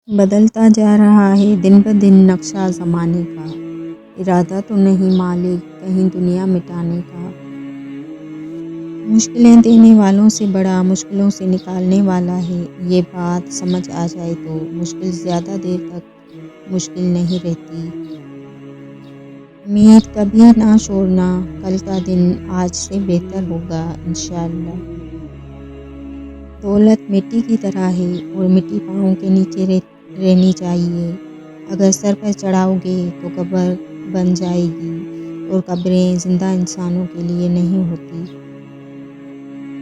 بدلتا جا رہا ہے دن بدن نقشہ زمانے کا، ارادہ تو نہیں مالک کہیں دنیا مٹانے کا۔ مشکلیں دینے والوں سے بڑا مشکلوں سے نکالنے والا ہے، یہ بات سمجھ آ جائے تو مشکل زیادہ دیر تک مشکل نہیں رہتی۔ امید کبھی نہ چھوڑنا، کل کا دن آج سے بہتر ہوگا انشاءاللہ۔ دولت مٹی کی طرح ہے اور مٹی پاؤں کے نیچے رہنی چاہیے۔ اگر سر پر چڑھاؤ گے تو قبر بن جائے گی، اور قبریں زندہ انسانوں کے لیے نہیں ہوتی۔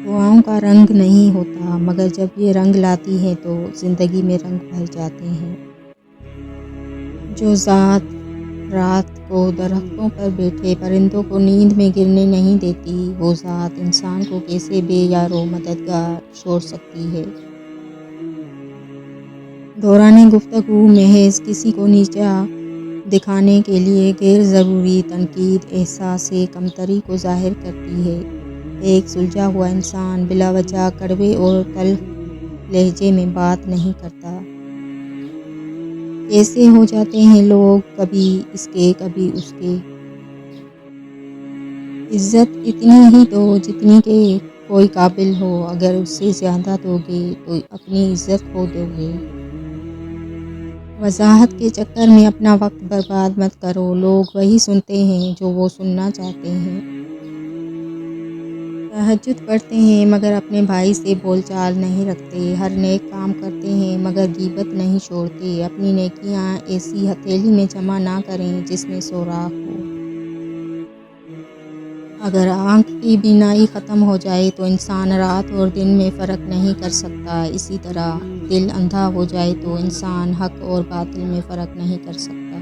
دعاؤں کا رنگ نہیں ہوتا، مگر جب یہ رنگ لاتی ہیں تو زندگی میں رنگ بھر جاتے ہیں۔ جو ذات رات کو درختوں پر بیٹھے پرندوں کو نیند میں گرنے نہیں دیتی، وہ ذات انسان کو کیسے بے یار و مددگار چھوڑ سکتی ہے۔ دوران گفتگو محض کسی کو نیچا دکھانے کے لیے غیر ضروری تنقید احساس کمتری کو ظاہر کرتی ہے۔ ایک سلجھا ہوا انسان بلا وجہ کڑوے اور تلخ لہجے میں بات نہیں کرتا۔ کیسے ہو جاتے ہیں لوگ کبھی اس کے کبھی اس کے۔ عزت اتنی ہی دو جتنی کہ کوئی قابل ہو، اگر اس سے زیادہ دو گے تو اپنی عزت کھو دو گے۔ وضاحت کے چکر میں اپنا وقت برباد مت کرو، لوگ وہی سنتے ہیں جو وہ سننا چاہتے ہیں۔ تہجد پڑھتے ہیں مگر اپنے بھائی سے بول چال نہیں رکھتے، ہر نیک کام کرتے ہیں مگر غیبت نہیں چھوڑتے۔ اپنی نیکیاں ایسی ہتھیلی میں جمع نہ کریں جس میں سوراخ ہو۔ اگر آنکھ کی بینائی ختم ہو جائے تو انسان رات اور دن میں فرق نہیں کر سکتا، اسی طرح دل اندھا ہو جائے تو انسان حق اور باطل میں فرق نہیں کر سکتا۔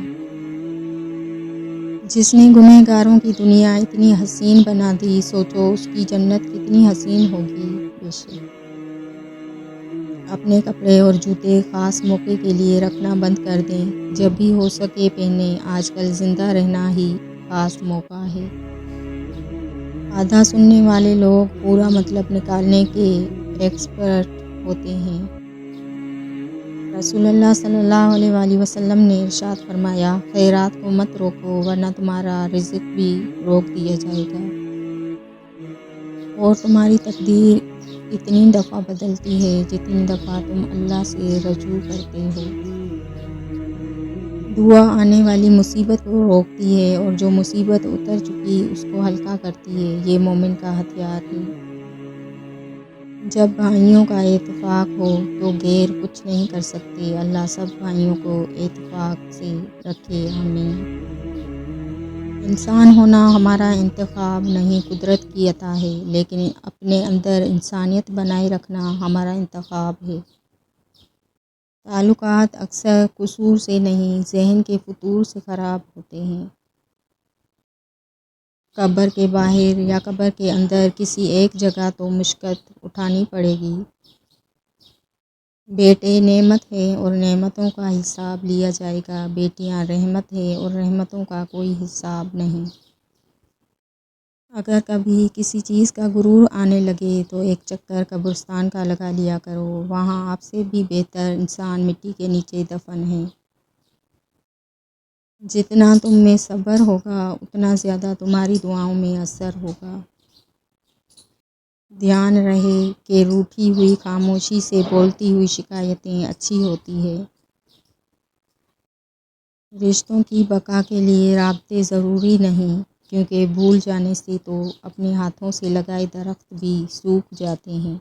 جس نے گنہگاروں کی دنیا اتنی حسین بنا دی، سوچو اس کی جنت کتنی حسین ہوگی۔ بے شک اپنے کپڑے اور جوتے خاص موقع کے لیے رکھنا بند کر دیں، جب بھی ہو سکے پہنیں، آج کل زندہ رہنا ہی خاص موقع ہے۔ آدھا سننے والے لوگ پورا مطلب نکالنے کے ایکسپرٹ ہوتے ہیں۔ رسول اللہ صلی اللہ علیہ وآلہ وسلم نے ارشاد فرمایا، خیرات کو مت روکو ورنہ تمہارا رزق بھی روک دیا جائے گا، اور تمہاری تقدیر اتنی دفعہ بدلتی ہے جتنی دفعہ تم اللہ سے رجوع کرتے ہو۔ دعا آنے والی مصیبت کو روکتی ہے، اور جو مصیبت اتر چکی اس کو ہلکا کرتی ہے، یہ مومن کا ہتھیار ہے۔ جب بھائیوں کا اتفاق ہو تو غیر کچھ نہیں کر سکتے۔ اللہ سب بھائیوں کو اتفاق سے رکھے، آمین۔ انسان ہونا ہمارا انتخاب نہیں، قدرت کی عطا ہے، لیکن اپنے اندر انسانیت بنائے رکھنا ہمارا انتخاب ہے۔ تعلقات اکثر قصور سے نہیں، ذہن کے فتور سے خراب ہوتے ہیں۔ قبر کے باہر یا قبر کے اندر کسی ایک جگہ تو مشقت اٹھانی پڑے گی۔ بیٹے نعمت ہیں اور نعمتوں کا حساب لیا جائے گا، بیٹیاں رحمت ہیں اور رحمتوں کا کوئی حساب نہیں۔ اگر کبھی کسی چیز کا غرور آنے لگے تو ایک چکر قبرستان کا لگا لیا کرو، وہاں آپ سے بھی بہتر انسان مٹی کے نیچے دفن ہیں۔ جتنا تم میں صبر ہوگا اتنا زیادہ تمہاری دعاؤں میں اثر ہوگا۔ دھیان رہے کہ روٹھی ہوئی خاموشی سے بولتی ہوئی شکایتیں اچھی ہوتی ہیں۔ رشتوں کی بقا کے لیے رابطے ضروری نہیں، کیونکہ بھول جانے سے تو اپنے ہاتھوں سے لگائے درخت بھی سوکھ جاتے ہیں۔